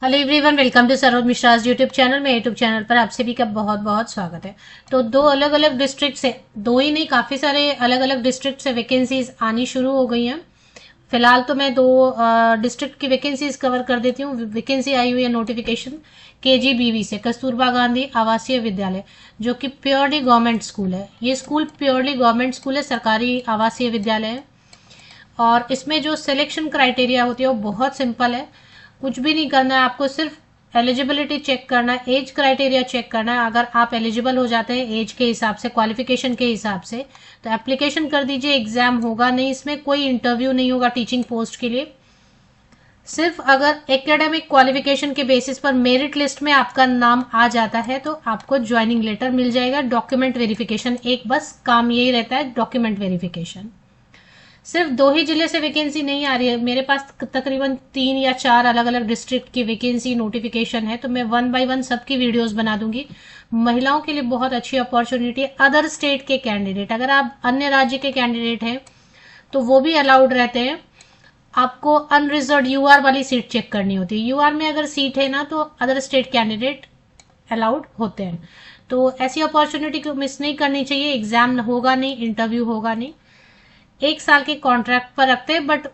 Hello everyone, welcome to Saroj Mishra's YouTube channel में। YouTube channel पर आप सभी का बहुत बहुत स्वागत है। तो दो अलग अलग डिस्ट्रिक्ट से, दो ही नहीं काफ़ी सारे अलग अलग डिस्ट्रिक्ट से वैकेंसीज आनी शुरू हो गई हैं। फिलहाल तो मैं दो डिस्ट्रिक्ट की वैकेंसीज कवर कर देती हूँ। वैकेंसी आई हुई है नोटिफिकेशन केजीबीवी से, कस्तूरबा गांधी आवासीय विद्यालय, जो कि प्योरली गवर्नमेंट स्कूल है। ये स्कूल प्योरली गवर्नमेंट स्कूल है, सरकारी आवासीय विद्यालय है। और इसमें जो सिलेक्शन क्राइटेरिया होती है वो बहुत सिंपल है। कुछ भी नहीं करना है आपको, सिर्फ एलिजिबिलिटी चेक करना है, एज क्राइटेरिया चेक करना है। अगर आप एलिजिबल हो जाते हैं एज के हिसाब से, क्वालिफिकेशन के हिसाब से, तो एप्लीकेशन कर दीजिए। एग्जाम होगा नहीं, इसमें कोई इंटरव्यू नहीं होगा टीचिंग पोस्ट के लिए। सिर्फ अगर एकेडमिक क्वालिफिकेशन के बेसिस पर मेरिट लिस्ट में आपका नाम आ जाता है तो आपको ज्वाइनिंग लेटर मिल जाएगा। डॉक्यूमेंट वेरिफिकेशन, एक बस काम यही रहता है, डॉक्यूमेंट वेरिफिकेशन। सिर्फ दो ही जिले से वैकेंसी नहीं आ रही है, मेरे पास तकरीबन 3 या 4 अलग अलग डिस्ट्रिक्ट की वैकेंसी नोटिफिकेशन है। तो मैं वन बाय वन सबकी वीडियोस बना दूंगी। महिलाओं के लिए बहुत अच्छी अपॉर्चुनिटी है। अदर स्टेट के कैंडिडेट, अगर आप अन्य राज्य के कैंडिडेट हैं तो वो भी अलाउड रहते हैं। आपको अनरिजर्व यूआर वाली सीट चेक करनी होती है। यूआर में अगर सीट है ना तो अदर स्टेट कैंडिडेट अलाउड होते हैं। तो ऐसी अपॉर्चुनिटी को मिस नहीं करनी चाहिए। एग्जाम होगा नहीं, इंटरव्यू होगा नहीं। 1 साल के कॉन्ट्रैक्ट पर रखते हैं, बट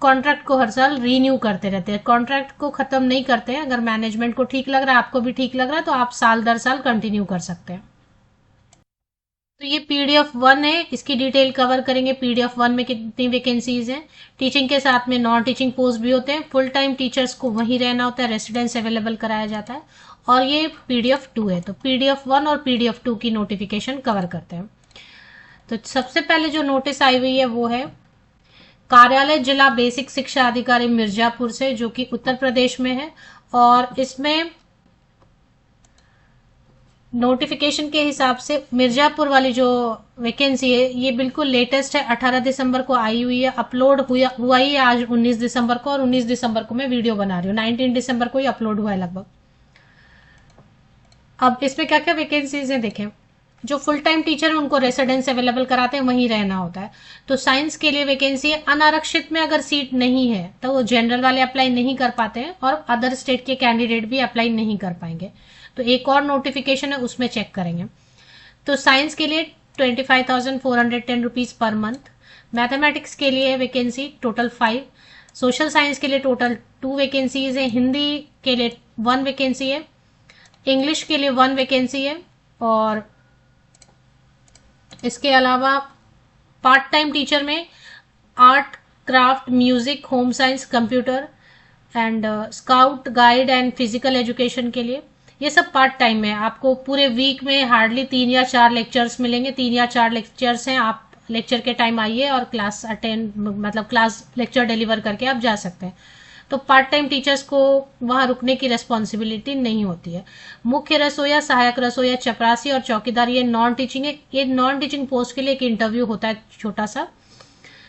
कॉन्ट्रैक्ट को हर साल रीन्यू करते रहते हैं। कॉन्ट्रैक्ट को खत्म नहीं करते हैं। अगर मैनेजमेंट को ठीक लग रहा है, आपको भी ठीक लग रहा है, तो आप साल दर साल कंटिन्यू कर सकते हैं। तो ये PDF1 है, इसकी डिटेल कवर करेंगे। PDF1 में कितनी वैकेंसीज हैं। टीचिंग के साथ में नॉन टीचिंग पोस्ट भी होते हैं। फुल टाइम टीचर्स को वहीं रहना होता है, रेसिडेंस अवेलेबल कराया जाता है। और ये PDF2 है। तो PDF1 और PDF2 की नोटिफिकेशन कवर करते हैं। तो सबसे पहले जो नोटिस आई हुई है वो है कार्यालय जिला बेसिक शिक्षा अधिकारी मिर्जापुर से, जो कि उत्तर प्रदेश में है। और इसमें नोटिफिकेशन के हिसाब से मिर्जापुर वाली जो वैकेंसी है ये बिल्कुल लेटेस्ट है, 18 दिसंबर को आई हुई है। अपलोड हुआ ही है आज 19 दिसंबर को, और 19 दिसंबर को मैं वीडियो बना रही हूँ। 19 दिसंबर को ही अपलोड हुआ है लगभग। अब इसमें क्या क्या वैकेंसीज हैं देखें। जो फुल टाइम टीचर है उनको रेसिडेंस अवेलेबल कराते हैं, वहीं रहना होता है। तो साइंस के लिए वैकेंसी है। अनारक्षित में अगर सीट नहीं है तो वो जनरल वाले अप्लाई नहीं कर पाते हैं, और अदर स्टेट के कैंडिडेट भी अप्लाई नहीं कर पाएंगे। तो एक और नोटिफिकेशन है, उसमें चेक करेंगे। तो साइंस के लिए 25,410 रुपीज पर मंथ। मैथमेटिक्स के लिए वैकेंसी टोटल 5। सोशल साइंस के लिए टोटल 2 वैकेंसीज है। हिंदी के लिए 1 वैकेंसी है। इंग्लिश के लिए 1 वैकेंसी है। और इसके अलावा पार्ट टाइम टीचर में art, craft, music, home science, computer and scout guide and physical education के लिए, ये सब पार्ट टाइम में। आपको पूरे वीक में हार्डली 3 या 4 लेक्चर्स मिलेंगे। 3 या 4 लेक्चर्स हैं। आप लेक्चर के टाइम आइए और क्लास अटेंड, मतलब क्लास लेक्चर डिलीवर करके आप जा सकते हैं। तो पार्ट टाइम टीचर्स को वहां रुकने की रेस्पॉन्सिबिलिटी नहीं होती है। मुख्य रसोईया, सहायक रसोईया, चपरासी और चौकीदार ये नॉन टीचिंग है। ये नॉन टीचिंग पोस्ट के लिए एक इंटरव्यू होता है छोटा सा।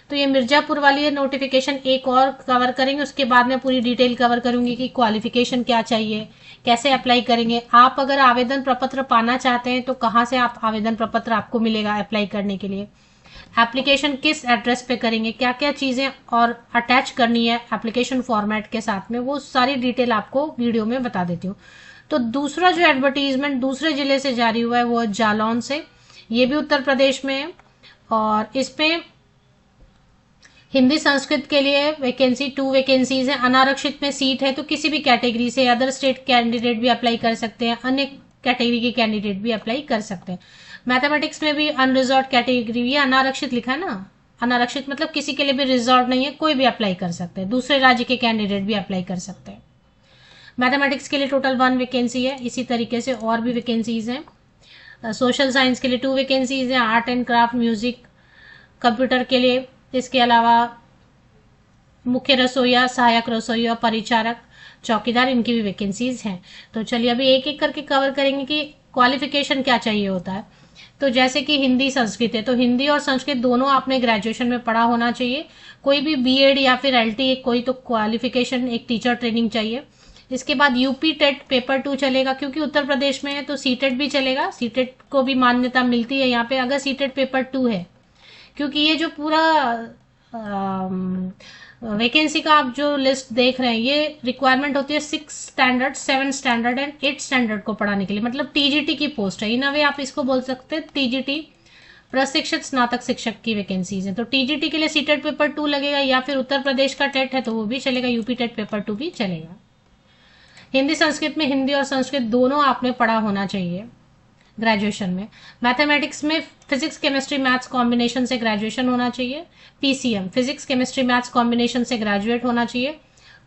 तो ये मिर्जापुर वाली है नोटिफिकेशन। एक और कवर करेंगे, उसके बाद मैं पूरी डिटेल कवर करूंगी कि क्वालिफिकेशन क्या चाहिए, कैसे अप्लाई करेंगे। आप अगर आवेदन प्रपत्र पाना चाहते हैं तो कहाँ से आप आवेदन प्रपत्र आपको मिलेगा अप्लाई करने के लिए, एप्लीकेशन किस एड्रेस पे करेंगे, क्या क्या चीजें और अटैच करनी है एप्लीकेशन फॉर्मेट के साथ में, वो सारी डिटेल आपको वीडियो में बता देती हूँ। तो दूसरा जो एडवर्टीजमेंट दूसरे जिले से जारी हुआ है वो है जालौन से। ये भी उत्तर प्रदेश में है। और इसमें हिंदी संस्कृत के लिए वैकेंसी 2 वैकेंसीज है। अनारक्षित में सीट है तो किसी भी कैटेगरी से अदर स्टेट कैंडिडेट भी अप्लाई कर सकते हैं, अन्य कैटेगरी के कैंडिडेट भी अप्लाई कर सकते हैं। मैथमेटिक्स में भी अनरिजर्व कैटेगरी, ये अनारक्षित लिखा है ना, अनारक्षित मतलब किसी के लिए भी रिजर्व नहीं है, कोई भी अप्लाई कर सकते हैं। दूसरे राज्य के कैंडिडेट भी अप्लाई कर सकते हैं। मैथमेटिक्स के लिए टोटल 1 वैकेंसी है। इसी तरीके से और भी वैकेंसीज हैं। सोशल साइंस के लिए 2 वैकेंसीज हैं। Art and craft, music, computer के लिए। इसके अलावा मुख्य रसोईया, सहायक रसोईया, परिचारक, चौकीदार, इनकी भी वैकेंसीज हैं। तो चलिए अभी एक एक करके कवर करेंगे कि क्वालिफिकेशन क्या चाहिए होता है। तो जैसे कि हिंदी संस्कृत है, तो हिंदी और संस्कृत दोनों आपने ग्रेजुएशन में पढ़ा होना चाहिए। कोई भी बीएड या फिर एलटी, कोई तो क्वालिफिकेशन, एक टीचर ट्रेनिंग चाहिए। इसके बाद यूपी टेट पेपर 2 चलेगा, क्योंकि उत्तर प्रदेश में है तो सीटेट भी चलेगा। सीटेट को भी मान्यता मिलती है यहाँ पे अगर सीटेट पेपर 2 है, क्योंकि ये जो पूरा वैकेंसी का आप जो लिस्ट देख रहे हैं ये रिक्वायरमेंट होती है 6 स्टैंडर्ड, 7 स्टैंडर्ड एंड 8 स्टैंडर्ड को पढ़ाने के लिए, मतलब टीजीटी की पोस्ट है। इन अ वे आप इसको बोल सकते हैं टीजीटी प्रशिक्षित स्नातक शिक्षक की वैकेंसीज है। तो टीजीटी के लिए सीटेट पेपर 2 लगेगा, या फिर उत्तर प्रदेश का टेट है तो वो भी चलेगा, यूपी टेट पेपर 2 भी चलेगा। हिंदी संस्कृत में हिंदी और संस्कृत दोनों आपने पढ़ा होना चाहिए ग्रेजुएशन में। मैथमेटिक्स में फिजिक्स केमिस्ट्री मैथ्स कॉम्बिनेशन से ग्रेजुएशन होना चाहिए। PCM physics chemistry maths combination से ग्रेजुएट होना चाहिए।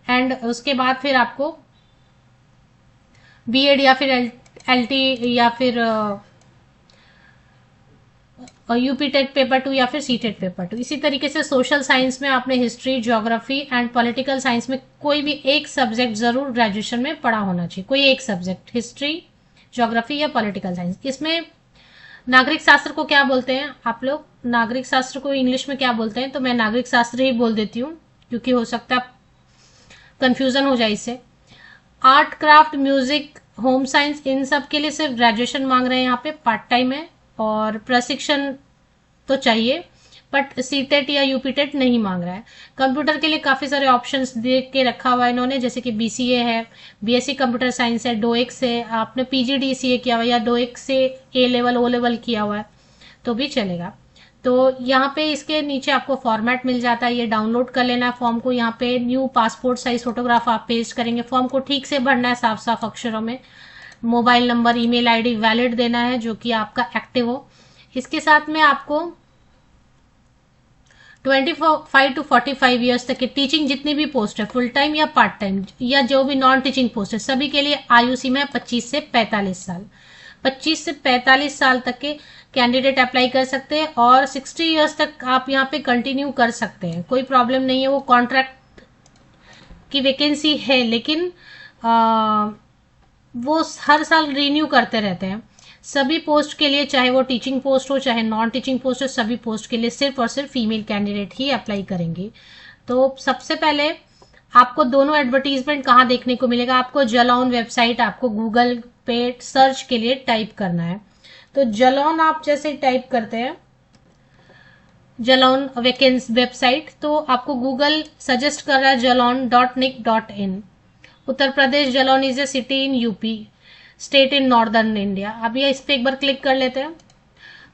एंड उसके बाद फिर आपको बीएड या फिर एलटी या फिर यूपी टेट पेपर 2 या फिर सी टेट पेपर 2। इसी तरीके से सोशल साइंस में आपने history, geography and political science में कोई भी एक सब्जेक्ट जरूर ग्रेजुएशन में पढ़ा होना चाहिए, कोई एक सब्जेक्ट, हिस्ट्री, ज्योग्राफी या पॉलिटिकल साइंस। इसमें नागरिक शास्त्र को क्या बोलते हैं आप लोग, नागरिक शास्त्र को इंग्लिश में क्या बोलते हैं, तो मैं नागरिक शास्त्र ही बोल देती हूँ क्योंकि हो सकता है कंफ्यूजन हो जाए इससे। Art, craft, music, home science, इन सब के लिए सिर्फ ग्रेजुएशन मांग रहे हैं यहाँ पे, पार्ट टाइम है और प्रशिक्षण तो चाहिए, बट सीटेट या यूपीटेट नहीं मांग रहा है। कंप्यूटर के लिए काफी सारे ऑप्शंस दे के रखा हुआ है इन्होंने, जैसे कि बीसीए है, बीएससी कंप्यूटर साइंस है, डोएक्स है, आपने पीजीडीसीए किया हुआ या डोएक्स से ए लेवल ओ लेवल किया हुआ है तो भी चलेगा। तो यहाँ पे इसके नीचे आपको फॉर्मेट मिल जाता है, ये डाउनलोड कर लेना है फॉर्म को। यहाँ पे न्यू पासपोर्ट साइज फोटोग्राफ आप पेस्ट करेंगे, फॉर्म को ठीक से भरना है, साफ साफ अक्षरों में, mobile number, email ID valid देना है जो कि आपका एक्टिव हो। इसके साथ में आपको 25 to 45 ईयर्स तक की टीचिंग जितनी भी पोस्ट है, फुल टाइम या पार्ट टाइम या जो भी नॉन टीचिंग पोस्ट है, सभी के लिए आयु सीमा है 25 से 45 साल। 25 से 45 साल तक के कैंडिडेट अप्लाई कर सकते हैं और 60 ईयर्स तक आप यहाँ पे कंटिन्यू कर सकते हैं, कोई प्रॉब्लम नहीं है। वो कॉन्ट्रैक्ट की वैकेंसी है लेकिन वो हर साल रिन्यू करते रहते हैं। सभी पोस्ट के लिए, चाहे वो टीचिंग पोस्ट हो चाहे नॉन टीचिंग पोस्ट हो, सभी पोस्ट के लिए सिर्फ और सिर्फ फीमेल कैंडिडेट ही अप्लाई करेंगे। तो सबसे पहले आपको दोनों एडवर्टीजमेंट कहाँ देखने को मिलेगा, आपको जलौन वेबसाइट, आपको गूगल पे सर्च के लिए टाइप करना है। तो जलौन आप जैसे टाइप करते हैं जलौन वैकेंसी वेबसाइट, तो आपको गूगल सजेस्ट कर रहा है jalon.nic.in। Uttar Pradesh, Jalaun is a city in UP, state in northern India. अब ये इस पे एक बार क्लिक कर लेते हैं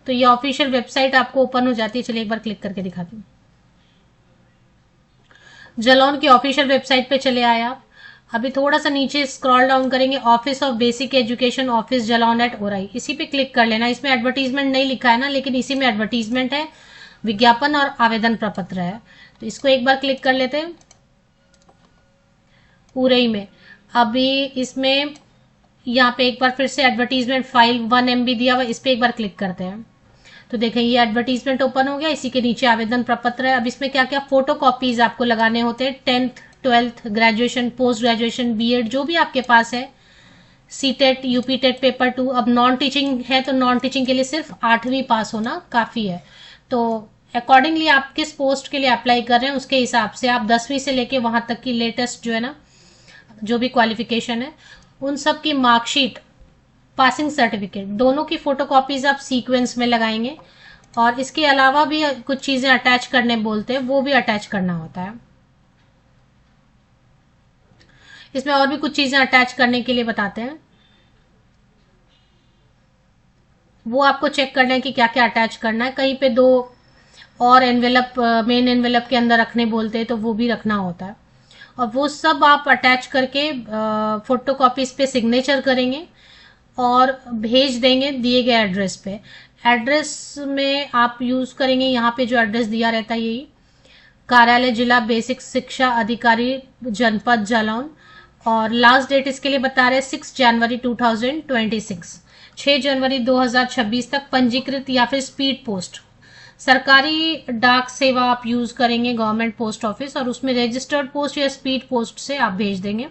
तो ये ऑफिशियल वेबसाइट आपको ओपन हो जाती है। चलिए एक बार क्लिक करके दिखाती हूँ। जलौन की ऑफिशियल वेबसाइट पे चले आए आप। अभी थोड़ा सा नीचे स्क्रॉल डाउन करेंगे, office of basic education office Jalaun at Orai, इसी पे क्लिक कर लेना। इसमें एडवर्टीजमेंट नहीं लिखा है ना, लेकिन इसी में एडवर्टीजमेंट है, विज्ञापन और आवेदन प्रपत्र है। तो इसको एक बार क्लिक कर लेते हैं। उरई में अभी इसमें यहाँ पे एक बार फिर से एडवर्टीजमेंट फाइल 1 MB दिया हुआ, इस पे एक बार क्लिक करते हैं तो देखें ये एडवर्टीजमेंट ओपन हो गया। इसी के नीचे आवेदन प्रपत्र है। अब इसमें क्या क्या फोटो कॉपीज आपको लगाने होते हैं, 10th 12th graduation, post graduation, BEd जो भी आपके पास है, सीटेट, यूपी टेट पेपर 2। अब नॉन टीचिंग है तो नॉन टीचिंग के लिए सिर्फ 8वीं पास होना काफी है। तो अकॉर्डिंगली आप किस पोस्ट के लिए अप्लाई कर रहे हैं उसके हिसाब से आप 10वीं से लेके वहां तक की लेटेस्ट जो है ना, जो भी क्वालिफिकेशन है उन सब की मार्कशीट, पासिंग सर्टिफिकेट, दोनों की फोटोकॉपीज आप सीक्वेंस में लगाएंगे। और इसके अलावा भी कुछ चीजें अटैच करने बोलते हैं, वो भी अटैच करना होता है। इसमें और भी कुछ चीजें अटैच करने के लिए बताते हैं, वो आपको चेक करना है कि क्या क्या अटैच करना है। कहीं पे 2 और एनवेलप, मेन एनवेलप के अंदर रखने बोलते हैं तो वो भी रखना होता है। और वो सब आप अटैच करके फोटोकॉपीज पे सिग्नेचर करेंगे और भेज देंगे दिए गए एड्रेस पे। एड्रेस में आप यूज करेंगे, यहाँ पे जो एड्रेस दिया रहता है यही, कार्यालय जिला बेसिक शिक्षा अधिकारी जनपद जालौन। और लास्ट डेट इसके लिए बता रहे हैं 6 जनवरी 2026, 6 जनवरी 2026 तक पंजीकृत या फिर स्पीड पोस्ट, सरकारी डाक सेवा आप यूज करेंगे, गवर्नमेंट पोस्ट ऑफिस, और उसमें रजिस्टर्ड पोस्ट या स्पीड पोस्ट से आप भेज देंगे।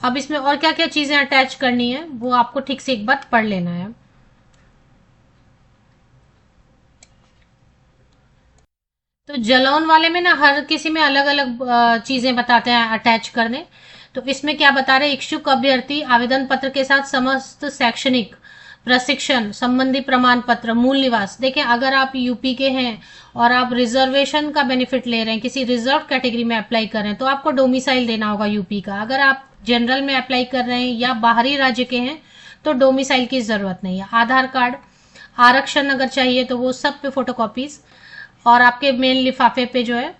अब इसमें और क्या क्या चीजें अटैच करनी है वो आपको ठीक से एक बार पढ़ लेना है। तो जलौन वाले में ना हर किसी में अलग अलग चीजें बताते हैं अटैच करने। तो इसमें क्या बता रहे हैं, इच्छुक अभ्यर्थी आवेदन पत्र के साथ समस्त शैक्षणिक प्रशिक्षण संबंधी प्रमाण पत्र, मूल निवास। देखें, अगर आप यूपी के हैं और आप रिजर्वेशन का बेनिफिट ले रहे हैं, किसी रिजर्व कैटेगरी में अप्लाई कर रहे हैं, तो आपको डोमिसाइल देना होगा यूपी का। अगर आप जनरल में अप्लाई कर रहे हैं या बाहरी राज्य के हैं तो डोमिसाइल की जरूरत नहीं है। आधार कार्ड, आरक्षण अगर चाहिए तो वो सब पे फोटोकॉपीज, और आपके मेन लिफाफे पे जो है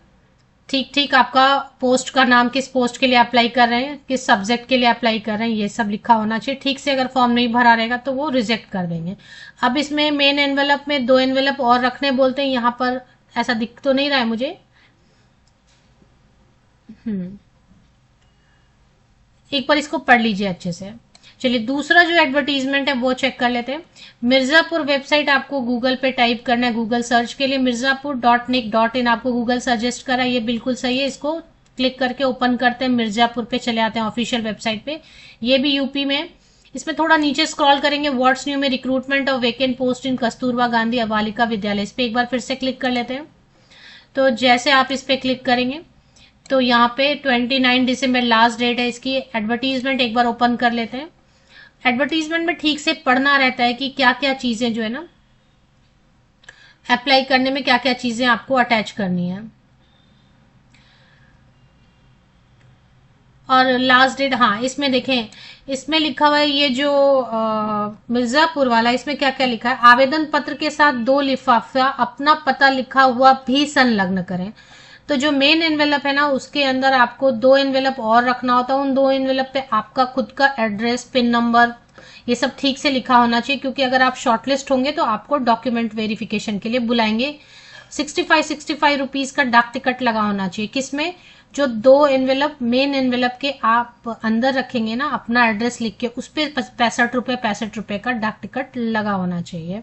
ठीक ठीक आपका पोस्ट का नाम, किस पोस्ट के लिए अप्लाई कर रहे हैं, किस सब्जेक्ट के लिए अप्लाई कर रहे हैं, ये सब लिखा होना चाहिए। ठीक से अगर फॉर्म नहीं भरा रहेगा तो वो रिजेक्ट कर देंगे। अब इसमें मेन एनवेलप में 2 एनवेलप और रखने बोलते हैं, यहाँ पर ऐसा दिख तो नहीं रहा है मुझे। एक बार इसको पढ़ लीजिए अच्छे से। चलिए, दूसरा जो एडवर्टीजमेंट है वो चेक कर लेते हैं। मिर्जापुर वेबसाइट आपको गूगल पे टाइप करना है, गूगल सर्च के लिए mirzapur.nic.in आपको गूगल सजेस्ट करा, ये बिल्कुल सही है। इसको क्लिक करके ओपन करते हैं, मिर्जापुर पे चले आते हैं ऑफिशियल वेबसाइट पे। ये भी यूपी में। इसमें थोड़ा नीचे स्क्रॉल करेंगे, व्हाट्स न्यू में रिक्रूटमेंट ऑफ वेकेंट पोस्ट इन कस्तूरबा गांधी बालिका विद्यालय, इस पे एक बार फिर से क्लिक कर लेते हैं। तो जैसे आप इस पे क्लिक करेंगे तो यहाँ पे 29 दिसंबर लास्ट डेट है इसकी। एडवर्टीजमेंट एक बार ओपन कर लेते हैं। एडवर्टीजमेंट में ठीक से पढ़ना रहता है कि क्या क्या चीजें जो है ना अप्लाई करने में क्या क्या चीजें आपको अटैच करनी है। और लास्ट डेट, हाँ इसमें देखें, इसमें लिखा हुआ है ये जो मिर्जापुर वाला, इसमें क्या क्या लिखा है। आवेदन पत्र के साथ 2 लिफाफा अपना पता लिखा हुआ भी संलग्न करें। तो जो मेन एनवेलप है ना, उसके अंदर आपको 2 एनवेलप और रखना होता है। उन 2 एनवेलप पे आपका खुद का एड्रेस, पिन नंबर, ये सब ठीक से लिखा होना चाहिए, क्योंकि अगर आप शॉर्टलिस्ट होंगे तो आपको डॉक्यूमेंट वेरिफिकेशन के लिए बुलाएंगे। 65 रुपीज का डाक टिकट लगा होना चाहिए। किसमें? जो 2 एनवेलप मेन एनवेलप के आप अंदर रखेंगे ना अपना एड्रेस लिख के, उस पर 65 रुपए का डाक टिकट लगा होना चाहिए।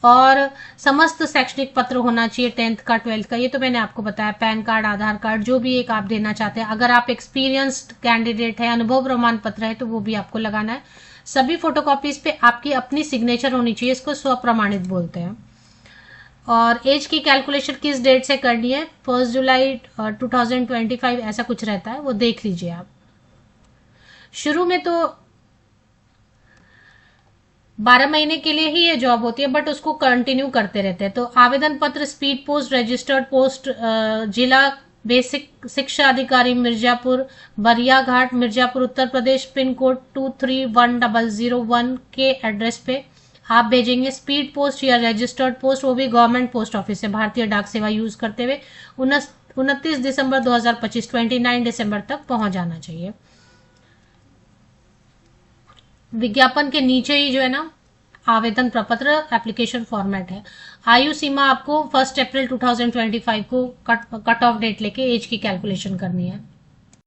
और समस्त शैक्षणिक पत्र होना चाहिए, 10th का, 12th का, ये तो मैंने आपको बताया। पैन कार्ड, आधार कार्ड, जो भी एक आप देना चाहते हैं। अगर आप एक्सपीरियंस्ड कैंडिडेट है, अनुभव प्रमाण पत्र है, तो वो भी आपको लगाना है। सभी फोटोकॉपीज पे आपकी अपनी सिग्नेचर होनी चाहिए, इसको स्वप्रमाणित बोलते हैं। और एज की कैलकुलेशन किस डेट से करनी है, 1 जुलाई 2025 ऐसा कुछ रहता है, वो देख लीजिए आप। शुरू में तो 12 महीने के लिए ही ये जॉब होती है, बट उसको कंटिन्यू करते रहते हैं। तो आवेदन पत्र स्पीड पोस्ट, रजिस्टर्ड पोस्ट, जिला बेसिक शिक्षा अधिकारी मिर्जापुर, बरिया घाट, मिर्जापुर, उत्तर प्रदेश, पिन कोड 231001 के एड्रेस पे आप भेजेंगे। स्पीड पोस्ट या रजिस्टर्ड पोस्ट, वो भी गवर्नमेंट पोस्ट ऑफिस से भारतीय डाक सेवा यूज करते हुए 29 दिसंबर 2025 29 दिसंबर तक पहुंच जाना चाहिए। विज्ञापन के नीचे ही जो है ना आवेदन प्रपत्र एप्लीकेशन फॉर्मेट है। आयु सीमा आपको 1 अप्रैल 2025 को कट ऑफ डेट लेके एज की कैलकुलेशन करनी है।